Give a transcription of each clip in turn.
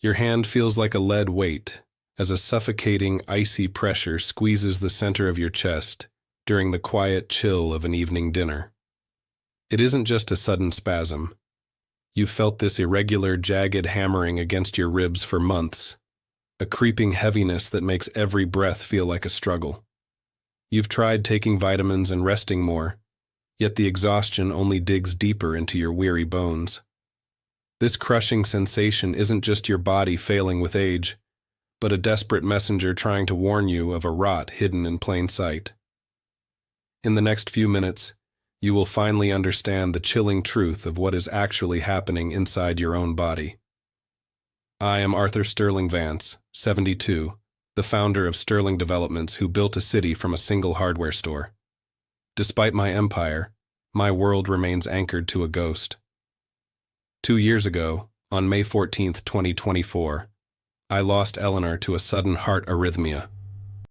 Your hand feels like a lead weight as a suffocating, icy pressure squeezes the center of your chest during the quiet chill of an evening dinner. It isn't just a sudden spasm. You've felt this irregular, jagged hammering against your ribs for months, a creeping heaviness that makes every breath feel like a struggle. You've tried taking vitamins and resting more, yet the exhaustion only digs deeper into your weary bones. This crushing sensation isn't just your body failing with age, but a desperate messenger trying to warn you of a rot hidden in plain sight. In the next few minutes, you will finally understand the chilling truth of what is actually happening inside your own body. I am Arthur Sterling Vance, 72, the founder of Sterling Developments who built a city from a single hardware store. Despite my empire, my world remains anchored to a ghost. 2 years ago, on May 14, 2024, I lost Eleanor to a sudden heart arrhythmia.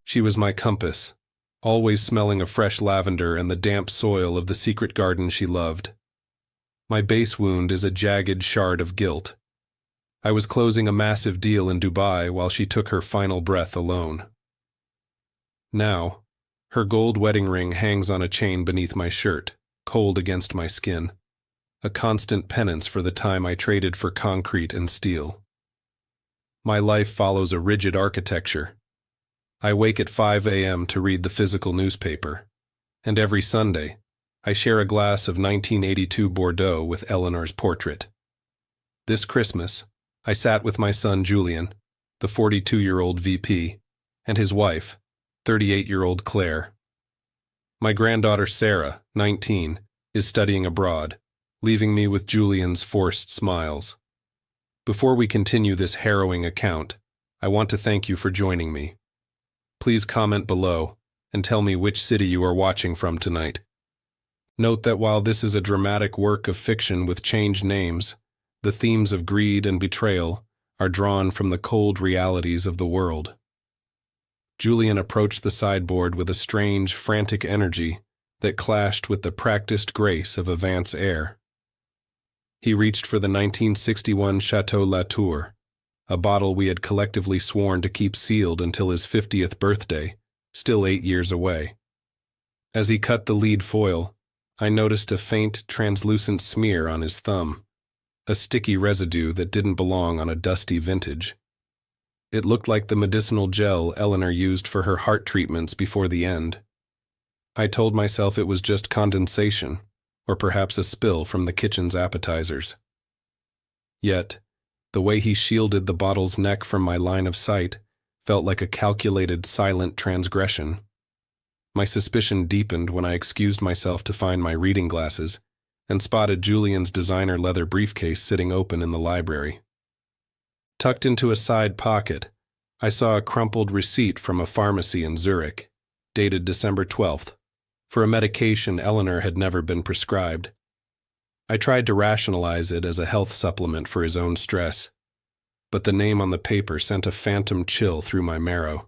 She was my compass, always smelling of fresh lavender and the damp soil of the secret garden she loved. My base wound is a jagged shard of guilt. I was closing a massive deal in Dubai while she took her final breath alone. Now, her gold wedding ring hangs on a chain beneath my shirt, cold against my skin, a constant penance for the time I traded for concrete and steel. My life follows a rigid architecture. I wake at 5 a.m. to read the physical newspaper, and every Sunday, I share a glass of 1982 Bordeaux with Eleanor's portrait. This Christmas, I sat with my son Julian, the 42-year-old VP, and his wife, 38-year-old Claire. My granddaughter Sarah, 19, is studying abroad, leaving me with Julian's forced smiles. Before we continue this harrowing account, I want to thank you for joining me. Please comment below and tell me which city you are watching from tonight. Note that while this is a dramatic work of fiction with changed names, the themes of greed and betrayal are drawn from the cold realities of the world. Julian approached the sideboard with a strange, frantic energy that clashed with the practiced grace of a Vance heir. He reached for the 1961 Chateau Latour, a bottle we had collectively sworn to keep sealed until his 50th birthday, still 8 years away. As he cut the lead foil, I noticed a faint, translucent smear on his thumb, a sticky residue that didn't belong on a dusty vintage. It looked like the medicinal gel Eleanor used for her heart treatments before the end. I told myself it was just condensation, or perhaps a spill from the kitchen's appetizers. Yet, the way he shielded the bottle's neck from my line of sight felt like a calculated, silent transgression. My suspicion deepened when I excused myself to find my reading glasses and spotted Julian's designer leather briefcase sitting open in the library. Tucked into a side pocket, I saw a crumpled receipt from a pharmacy in Zurich, dated December 12th, for a medication Eleanor had never been prescribed. I tried to rationalize it as a health supplement for his own stress, but the name on the paper sent a phantom chill through my marrow.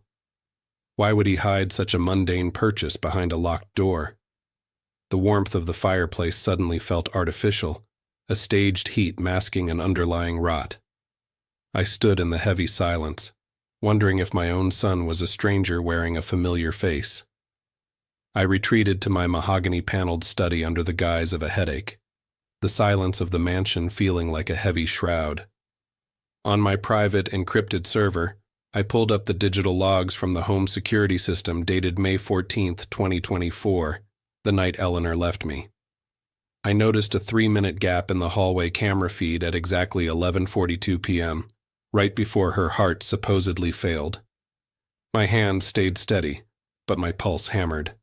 Why would he hide such a mundane purchase behind a locked door? The warmth of the fireplace suddenly felt artificial, a staged heat masking an underlying rot. I stood in the heavy silence, wondering if my own son was a stranger wearing a familiar face. I retreated to my mahogany-paneled study under the guise of a headache, the silence of the mansion feeling like a heavy shroud. On my private, encrypted server, I pulled up the digital logs from the home security system dated May 14, 2024, the night Eleanor left me. I noticed a 3-minute gap in the hallway camera feed at exactly 11:42 p.m., right before her heart supposedly failed. My hand stayed steady, but my pulse hammered.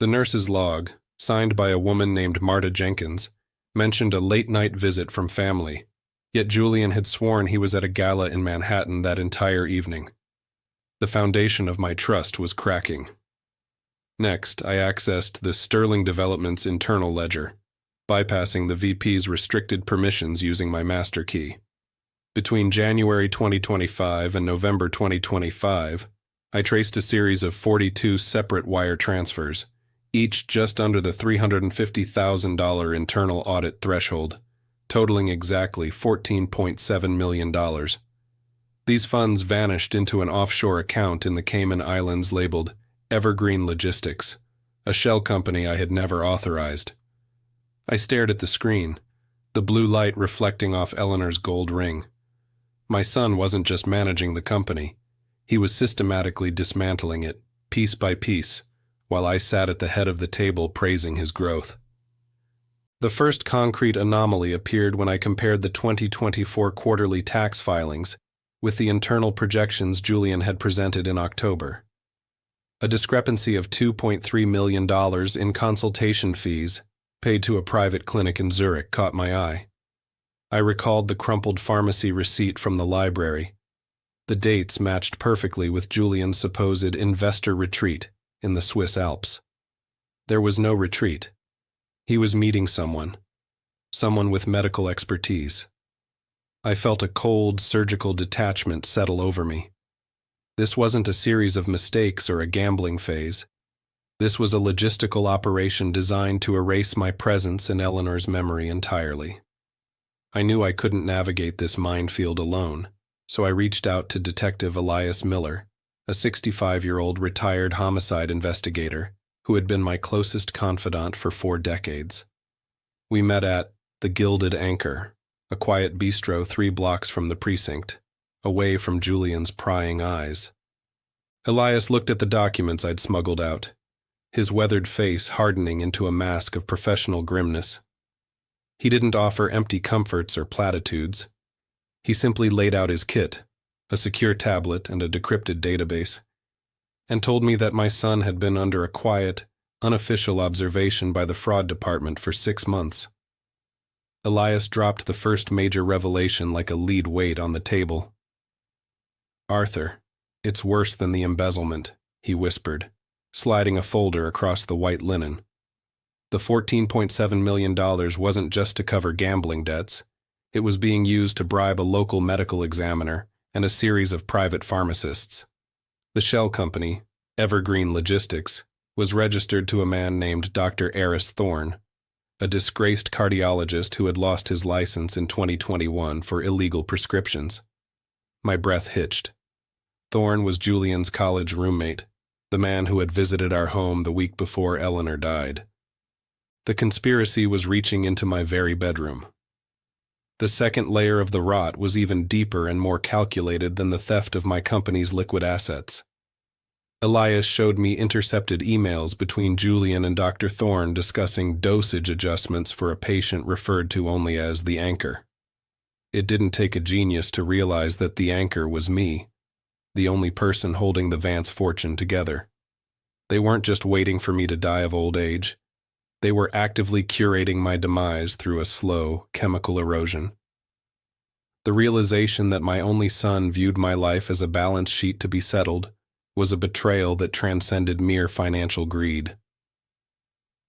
The nurse's log, signed by a woman named Marta Jenkins, mentioned a late-night visit from family, yet Julian had sworn he was at a gala in Manhattan that entire evening. The foundation of my trust was cracking. Next, I accessed the Sterling Developments internal ledger, bypassing the VP's restricted permissions using my master key. Between January 2025 and November 2025, I traced a series of 42 separate wire transfers, each just under the $350,000 internal audit threshold, totaling exactly $14.7 million. These funds vanished into an offshore account in the Cayman Islands labeled Evergreen Logistics, a shell company I had never authorized. I stared at the screen, the blue light reflecting off Eleanor's gold ring. My son wasn't just managing the company. He was systematically dismantling it, piece by piece, while I sat at the head of the table praising his growth. The first concrete anomaly appeared when I compared the 2024 quarterly tax filings with the internal projections Julian had presented in October. A discrepancy of $2.3 million in consultation fees paid to a private clinic in Zurich caught my eye. I recalled the crumpled pharmacy receipt from the library. The dates matched perfectly with Julian's supposed investor retreat in the Swiss Alps. There was no retreat. He was meeting someone with medical expertise. I felt a cold, surgical detachment settle over me. This wasn't a series of mistakes or a gambling phase. This was a logistical operation designed to erase my presence in Eleanor's memory entirely. I knew I couldn't navigate this minefield alone, so I reached out to Detective Elias Miller, a 65-year-old retired homicide investigator who had been my closest confidant for 4 decades. We met at the Gilded Anchor, a quiet bistro 3 blocks from the precinct, away from Julian's prying eyes. Elias looked at the documents I'd smuggled out, his weathered face hardening into a mask of professional grimness. He didn't offer empty comforts or platitudes. He simply laid out his kit, a secure tablet and a decrypted database, and told me that my son had been under a quiet, unofficial observation by the fraud department for 6 months. Elias dropped the first major revelation like a lead weight on the table. "Arthur, it's worse than the embezzlement," he whispered, sliding a folder across the white linen. The $14.7 million wasn't just to cover gambling debts. It was being used to bribe a local medical examiner and a series of private pharmacists. The shell company, Evergreen Logistics, was registered to a man named Dr. Eris Thorne, a disgraced cardiologist who had lost his license in 2021 for illegal prescriptions. My breath hitched. Thorne was Julian's college roommate, the man who had visited our home the week before Eleanor died. The conspiracy was reaching into my very bedroom. The second layer of the rot was even deeper and more calculated than the theft of my company's liquid assets. Elias showed me intercepted emails between Julian and Dr. Thorne discussing dosage adjustments for a patient referred to only as the anchor. It didn't take a genius to realize that the anchor was me, the only person holding the Vance fortune together. They weren't just waiting for me to die of old age. They were actively curating my demise through a slow, chemical erosion. The realization that my only son viewed my life as a balance sheet to be settled was a betrayal that transcended mere financial greed.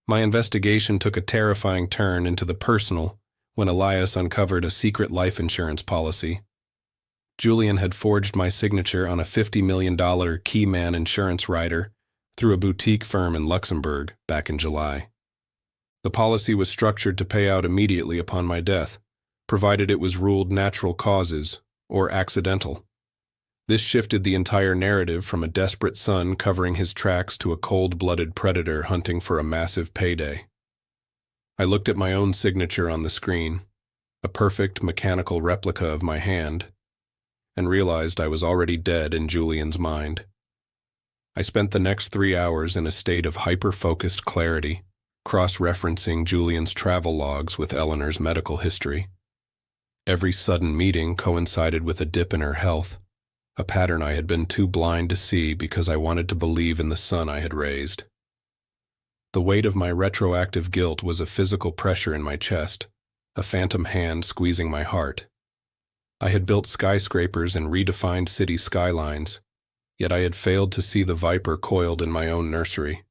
My investigation took a terrifying turn into the personal when Elias uncovered a secret life insurance policy. Julian had forged my signature on a $50 million Keyman insurance rider through a boutique firm in Luxembourg back in July. The policy was structured to pay out immediately upon my death, provided it was ruled natural causes or accidental. This shifted the entire narrative from a desperate son covering his tracks to a cold-blooded predator hunting for a massive payday. I looked at my own signature on the screen, a perfect mechanical replica of my hand, and realized I was already dead in Julian's mind. I spent the next 3 hours in a state of hyper-focused clarity, cross-referencing Julian's travel logs with Eleanor's medical history. Every sudden meeting coincided with a dip in her health, a pattern I had been too blind to see because I wanted to believe in the son I had raised. The weight of my retroactive guilt was a physical pressure in my chest, a phantom hand squeezing my heart. I had built skyscrapers and redefined city skylines, yet I had failed to see the viper coiled in my own nursery.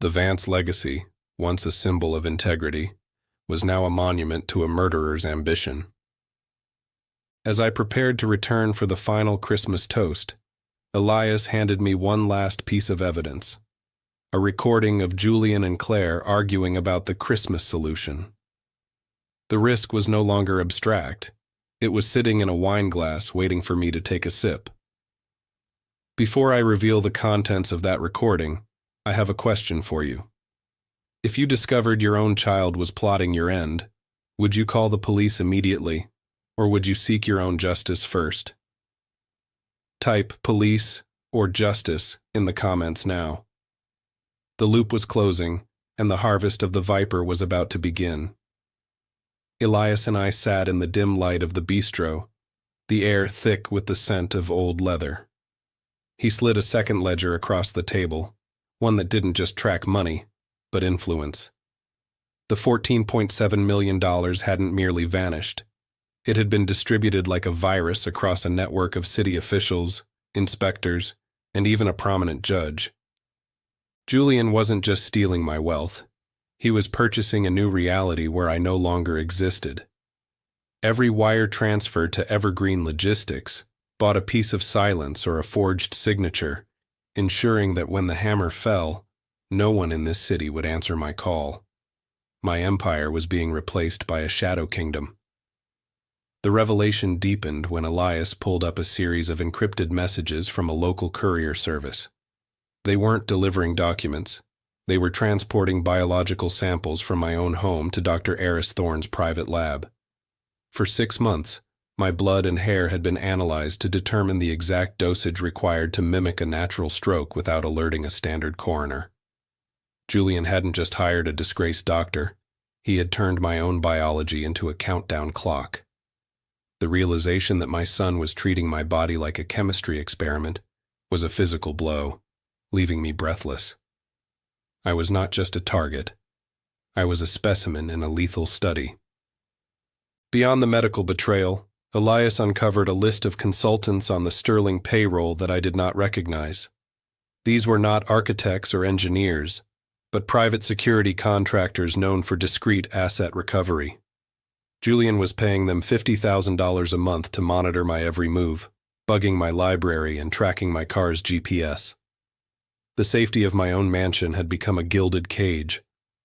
The Vance legacy, once a symbol of integrity, was now a monument to a murderer's ambition. As I prepared to return for the final Christmas toast, Elias handed me one last piece of evidence, a recording of Julian and Claire arguing about the Christmas solution. The risk was no longer abstract. It was sitting in a wine glass waiting for me to take a sip. Before I reveal the contents of that recording, I have a question for you. If you discovered your own child was plotting your end, would you call the police immediately, or would you seek your own justice first? Type police or justice in the comments now. The loop was closing, and the harvest of the viper was about to begin. Elias and I sat in the dim light of the bistro, the air thick with the scent of old leather. He slid a second ledger across the table, one that didn't just track money, but influence. The $14.7 million hadn't merely vanished. It had been distributed like a virus across a network of city officials, inspectors, and even a prominent judge. Julian wasn't just stealing my wealth. He was purchasing a new reality where I no longer existed. Every wire transfer to Evergreen Logistics bought a piece of silence or a forged signature, ensuring that when the hammer fell, no one in this city would answer my call. My empire was being replaced by a shadow kingdom. The revelation deepened when Elias pulled up a series of encrypted messages from a local courier service. They weren't delivering documents. They were transporting biological samples from my own home to Dr. Eris Thorne's private lab. For 6 months, my blood and hair had been analyzed to determine the exact dosage required to mimic a natural stroke without alerting a standard coroner. Julian hadn't just hired a disgraced doctor. He had turned my own biology into a countdown clock. The realization that my son was treating my body like a chemistry experiment was a physical blow, leaving me breathless. I was not just a target. I was a specimen in a lethal study. Beyond the medical betrayal, Elias uncovered a list of consultants on the Sterling payroll that I did not recognize. These were not architects or engineers, but private security contractors known for discreet asset recovery. Julian was paying them $50,000 a month to monitor my every move, bugging my library and tracking my car's GPS. The safety of my own mansion had become a gilded cage,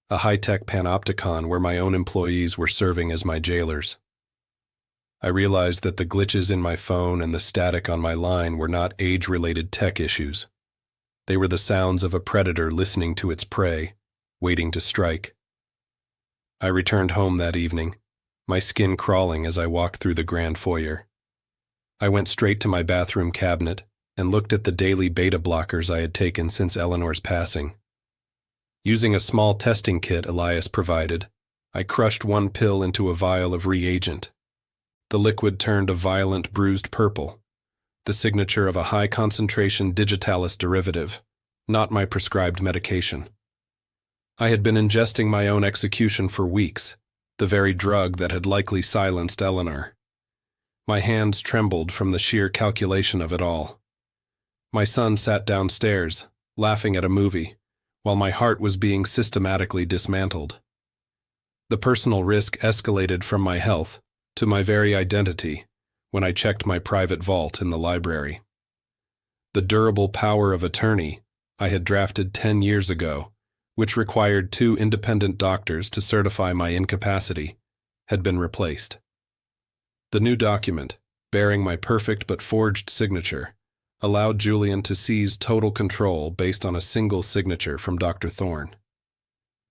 a high-tech panopticon where my own employees were serving as my jailers. I realized that the glitches in my phone and the static on my line were not age-related tech issues. They were the sounds of a predator listening to its prey, waiting to strike. I returned home that evening, my skin crawling as I walked through the grand foyer. I went straight to my bathroom cabinet and looked at the daily beta blockers I had taken since Eleanor's passing. Using a small testing kit Elias provided, I crushed one pill into a vial of reagent. The liquid turned a violent bruised purple, the signature of a high-concentration digitalis derivative, not my prescribed medication. I had been ingesting my own execution for weeks, the very drug that had likely silenced Eleanor. My hands trembled from the sheer calculation of it all. My son sat downstairs, laughing at a movie, while my heart was being systematically dismantled. The personal risk escalated from my health to my very identity when I checked my private vault in the library. The durable power of attorney I had drafted 10 years ago, which required 2 independent doctors to certify my incapacity, had been replaced. The new document, bearing my perfect but forged signature, allowed Julian to seize total control based on a single signature from Dr. Thorne.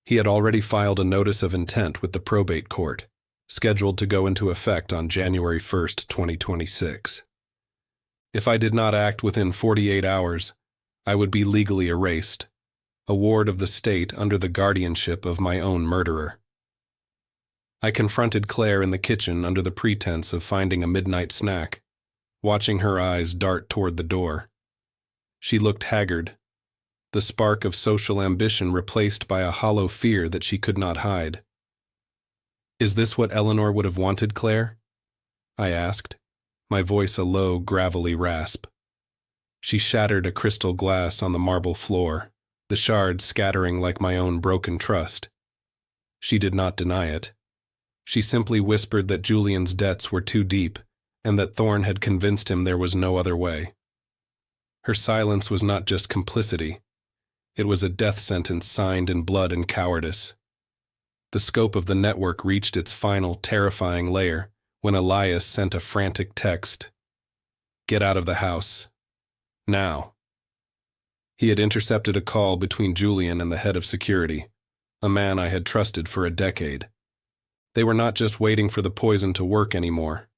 He had already filed a notice of intent with the probate court, scheduled to go into effect on January 1, 2026. If I did not act within 48 hours, I would be legally erased, a ward of the state under the guardianship of my own murderer. I confronted Claire in the kitchen under the pretense of finding a midnight snack, watching her eyes dart toward the door. She looked haggard, the spark of social ambition replaced by a hollow fear that she could not hide. "Is this what Eleanor would have wanted, Claire?" I asked, my voice a low, gravelly rasp. She shattered a crystal glass on the marble floor, the shards scattering like my own broken trust. She did not deny it. She simply whispered that Julian's debts were too deep and that Thorne had convinced him there was no other way. Her silence was not just complicity. It was a death sentence signed in blood and cowardice. The scope of the network reached its final, terrifying layer when Elias sent a frantic text. "Get out of the house. Now." He had intercepted a call between Julian and the head of security, a man I had trusted for a decade. They were not just waiting for the poison to work anymore.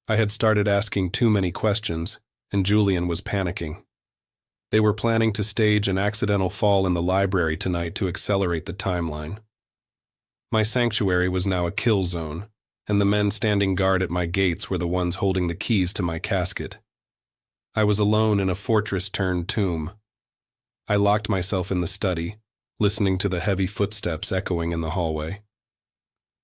I had started asking too many questions, and Julian was panicking. They were planning to stage an accidental fall in the library tonight to accelerate the timeline. My sanctuary was now a kill zone, and the men standing guard at my gates were the ones holding the keys to my casket. I was alone in a fortress-turned tomb. I locked myself in the study, listening to the heavy footsteps echoing in the hallway.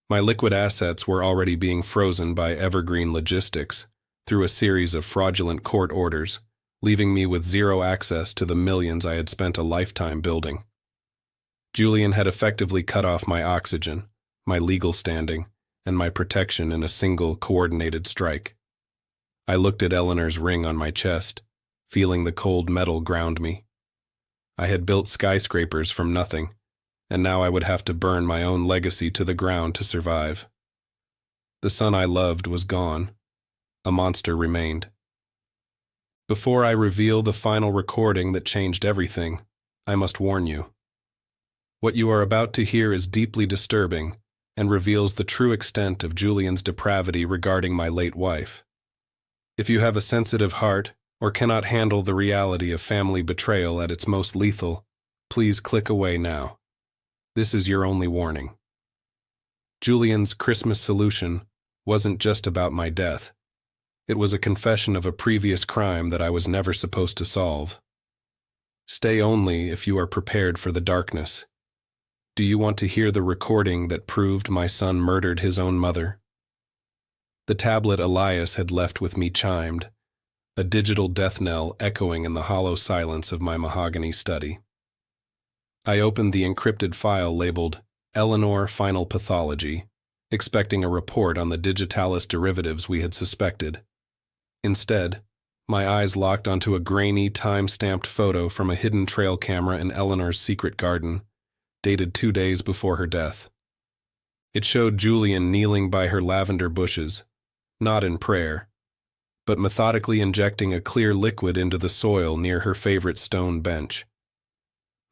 My liquid assets were already being frozen by Evergreen Logistics through a series of fraudulent court orders, leaving me with zero access to the millions I had spent a lifetime building. Julian had effectively cut off my oxygen, my legal standing, and my protection in a single, coordinated strike. I looked at Eleanor's ring on my chest, feeling the cold metal ground me. I had built skyscrapers from nothing, and now I would have to burn my own legacy to the ground to survive. The son I loved was gone. A monster remained. Before I reveal the final recording that changed everything, I must warn you. What you are about to hear is deeply disturbing and reveals the true extent of Julian's depravity regarding my late wife. If you have a sensitive heart or cannot handle the reality of family betrayal at its most lethal, please click away now. This is your only warning. Julian's Christmas solution wasn't just about my death. It was a confession of a previous crime that I was never supposed to solve. Stay only if you are prepared for the darkness. Do you want to hear the recording that proved my son murdered his own mother? The tablet Elias had left with me chimed, a digital death knell echoing in the hollow silence of my mahogany study. I opened the encrypted file labeled Eleanor Final Pathology, expecting a report on the digitalis derivatives we had suspected. Instead, my eyes locked onto a grainy, time-stamped photo from a hidden trail camera in Eleanor's secret garden, dated 2 days before her death. It showed Julian kneeling by her lavender bushes, not in prayer, but methodically injecting a clear liquid into the soil near her favorite stone bench.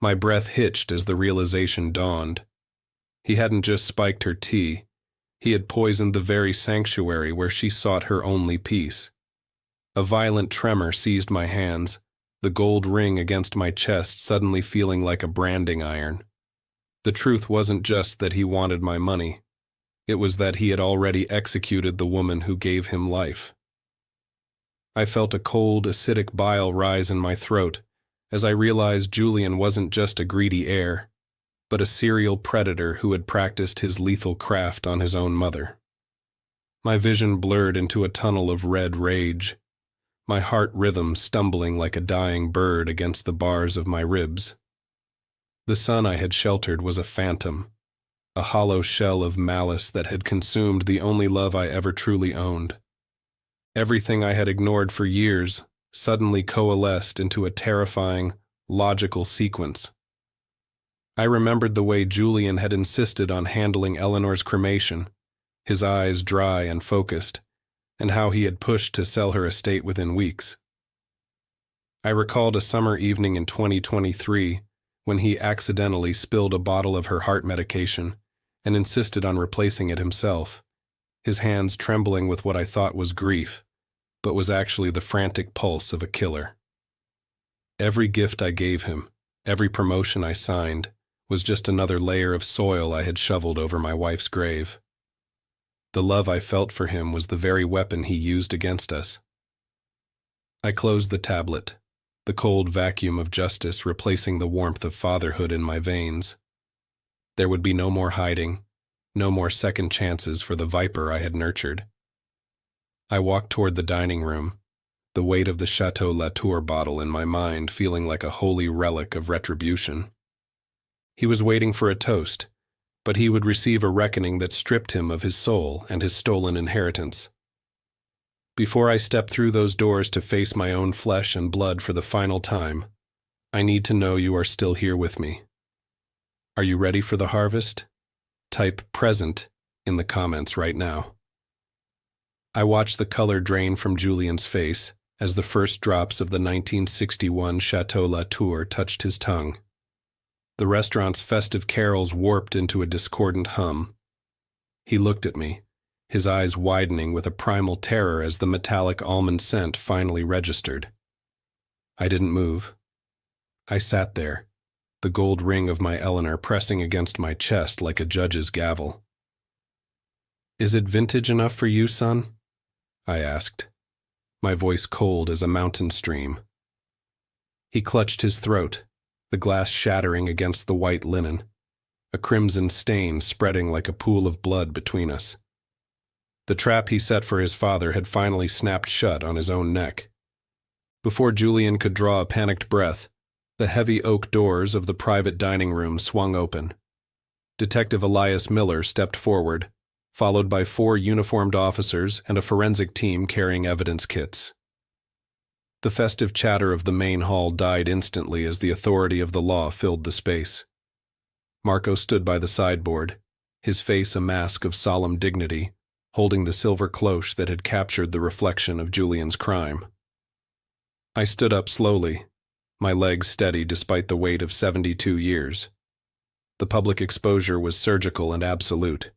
My breath hitched as the realization dawned. He hadn't just spiked her tea, he had poisoned the very sanctuary where she sought her only peace. A violent tremor seized my hands, the gold ring against my chest suddenly feeling like a branding iron. The truth wasn't just that he wanted my money. It was that he had already executed the woman who gave him life. I felt a cold, acidic bile rise in my throat as I realized Julian wasn't just a greedy heir, but a serial predator who had practiced his lethal craft on his own mother. My vision blurred into a tunnel of red rage, my heart rhythm stumbling like a dying bird against the bars of my ribs. The son I had sheltered was a phantom, a hollow shell of malice that had consumed the only love I ever truly owned. Everything I had ignored for years suddenly coalesced into a terrifying, logical sequence. I remembered the way Julian had insisted on handling Eleanor's cremation, his eyes dry and focused, and how he had pushed to sell her estate within weeks. I recalled a summer evening in 2023 when he accidentally spilled a bottle of her heart medication and insisted on replacing it himself, his hands trembling with what I thought was grief, but was actually the frantic pulse of a killer. Every gift I gave him, every promotion I signed, was just another layer of soil I had shoveled over my wife's grave. The love I felt for him was the very weapon he used against us. I closed the tablet, the cold vacuum of justice replacing the warmth of fatherhood in my veins. There would be no more hiding, no more second chances for the viper I had nurtured. I walked toward the dining room, the weight of the Chateau Latour bottle in my mind feeling like a holy relic of retribution. He was waiting for a toast, but he would receive a reckoning that stripped him of his soul and his stolen inheritance. Before I step through those doors to face my own flesh and blood for the final time, I need to know you are still here with me. Are you ready for the harvest? type present in the comments right now. I watched the color drain from Julian's face as the first drops of the 1961 Chateau Latour touched his tongue. The restaurant's festive carols warped into a discordant hum. He looked at me, his eyes widening with a primal terror as the metallic almond scent finally registered. I didn't move. I sat there, the gold ring of my Eleanor pressing against my chest like a judge's gavel. "Is it vintage enough for you, son?" I asked, my voice cold as a mountain stream. He clutched his throat, the glass shattering against the white linen, a crimson stain spreading like a pool of blood between us. The trap he set for his father had finally snapped shut on his own neck. Before Julian could draw a panicked breath, the heavy oak doors of the private dining room swung open. Detective Elias Miller stepped forward, followed by 4 uniformed officers and a forensic team carrying evidence kits. The festive chatter of the main hall died instantly as the authority of the law filled the space. Marco stood by the sideboard, his face a mask of solemn dignity, holding the silver cloche that had captured the reflection of Julian's crime. I stood up slowly, my legs steady despite the weight of 72 years. The public exposure was surgical and absolute.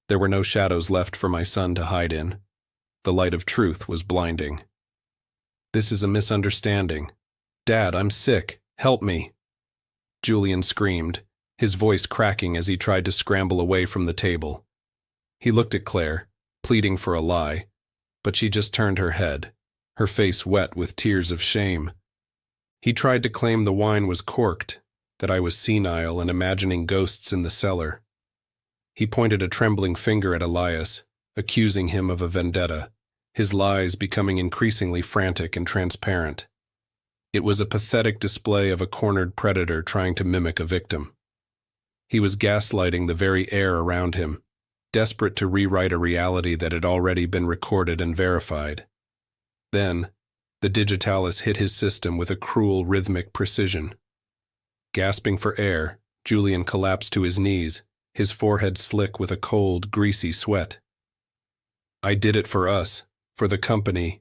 There were no shadows left for my son to hide in. The light of truth was blinding. "This is a misunderstanding. Dad, I'm sick. Help me." Julian screamed, his voice cracking as he tried to scramble away from the table. He looked at Claire, pleading for a lie, but she just turned her head, her face wet with tears of shame. He tried to claim the wine was corked, that I was senile and imagining ghosts in the cellar. He pointed a trembling finger at Elias, accusing him of a vendetta, his lies becoming increasingly frantic and transparent. It was a pathetic display of a cornered predator trying to mimic a victim. He was gaslighting the very air around him, desperate to rewrite a reality that had already been recorded and verified. Then, the digitalis hit his system with a cruel rhythmic precision. Gasping for air, Julian collapsed to his knees, his forehead slick with a cold, greasy sweat. "I did it for us, for the company,"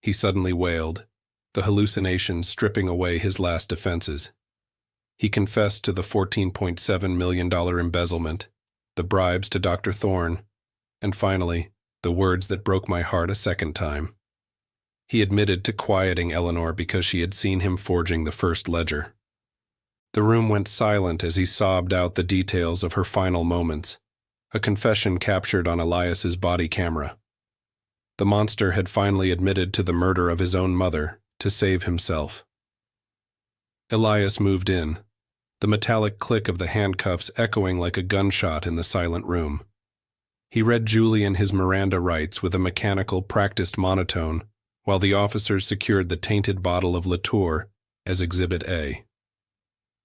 he suddenly wailed, the hallucinations stripping away his last defenses. He confessed to the $14.7 million embezzlement, the bribes to Dr. Thorne, and finally, the words that broke my heart a second time. He admitted to quieting Eleanor because she had seen him forging the first ledger. The room went silent as he sobbed out the details of her final moments, a confession captured on Elias's body camera. The monster had finally admitted to the murder of his own mother to save himself. Elias moved in, the metallic click of the handcuffs echoing like a gunshot in the silent room. He read Julian his Miranda rights with a mechanical, practiced monotone, while the officers secured the tainted bottle of Latour as Exhibit A.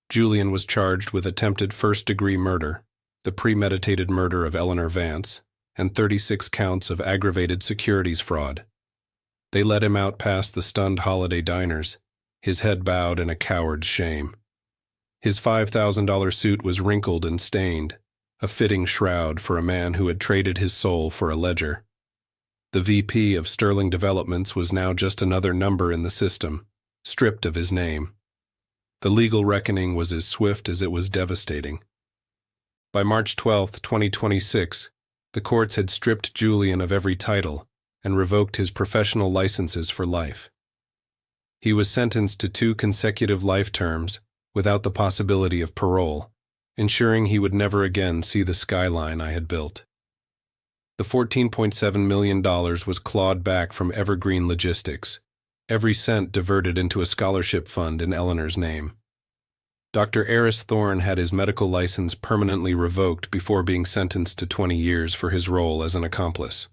Julian was charged with attempted first-degree murder, the premeditated murder of Eleanor Vance, and 36 counts of aggravated securities fraud. They let him out past the stunned holiday diners, his head bowed in a coward's shame. His $5,000 suit was wrinkled and stained, a fitting shroud for a man who had traded his soul for a ledger. The VP of Sterling Developments was now just another number in the system, stripped of his name. The legal reckoning was as swift as it was devastating. By March 12, 2026, the courts had stripped Julian of every title and revoked his professional licenses for life. He was sentenced to 2 consecutive life terms without the possibility of parole, ensuring he would never again see the skyline I had built. The $14.7 million was clawed back from Evergreen Logistics, every cent diverted into a scholarship fund in Eleanor's name. Dr. Eris Thorne had his medical license permanently revoked before being sentenced to 20 years for his role as an accomplice.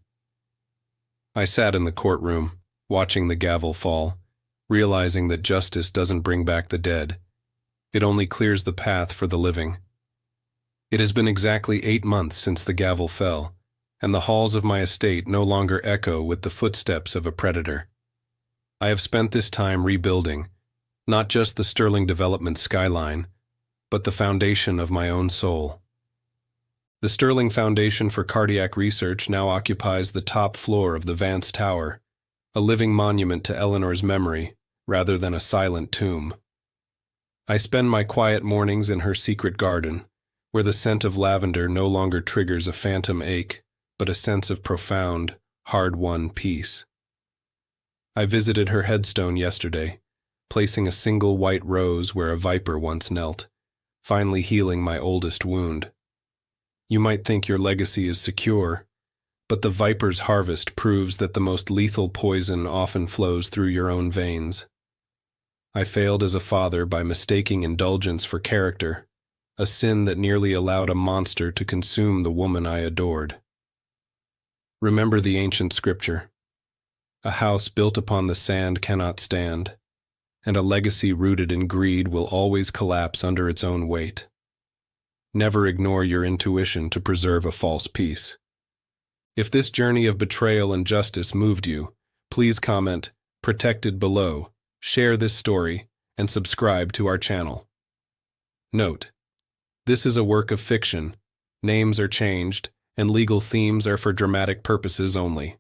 I sat in the courtroom, watching the gavel fall, realizing that justice doesn't bring back the dead. It only clears the path for the living. It has been exactly 8 months since the gavel fell, and the halls of my estate no longer echo with the footsteps of a predator. I have spent this time rebuilding, not just the Sterling Development skyline, but the foundation of my own soul. The Sterling Foundation for Cardiac Research now occupies the top floor of the Vance Tower, a living monument to Eleanor's memory rather than a silent tomb. I spend my quiet mornings in her secret garden, where the scent of lavender no longer triggers a phantom ache, but a sense of profound, hard-won peace. I visited her headstone yesterday, placing a single white rose where a viper once knelt, finally healing my oldest wound. You might think your legacy is secure, but the viper's harvest proves that the most lethal poison often flows through your own veins. I failed as a father by mistaking indulgence for character, a sin that nearly allowed a monster to consume the woman I adored. Remember the ancient scripture: a house built upon the sand cannot stand, and a legacy rooted in greed will always collapse under its own weight. Never ignore your intuition to preserve a false peace. If this journey of betrayal and justice moved you, please comment "Protected" below, share this story, and subscribe to our channel. Note: this is a work of fiction. Names are changed, and legal themes are for dramatic purposes only.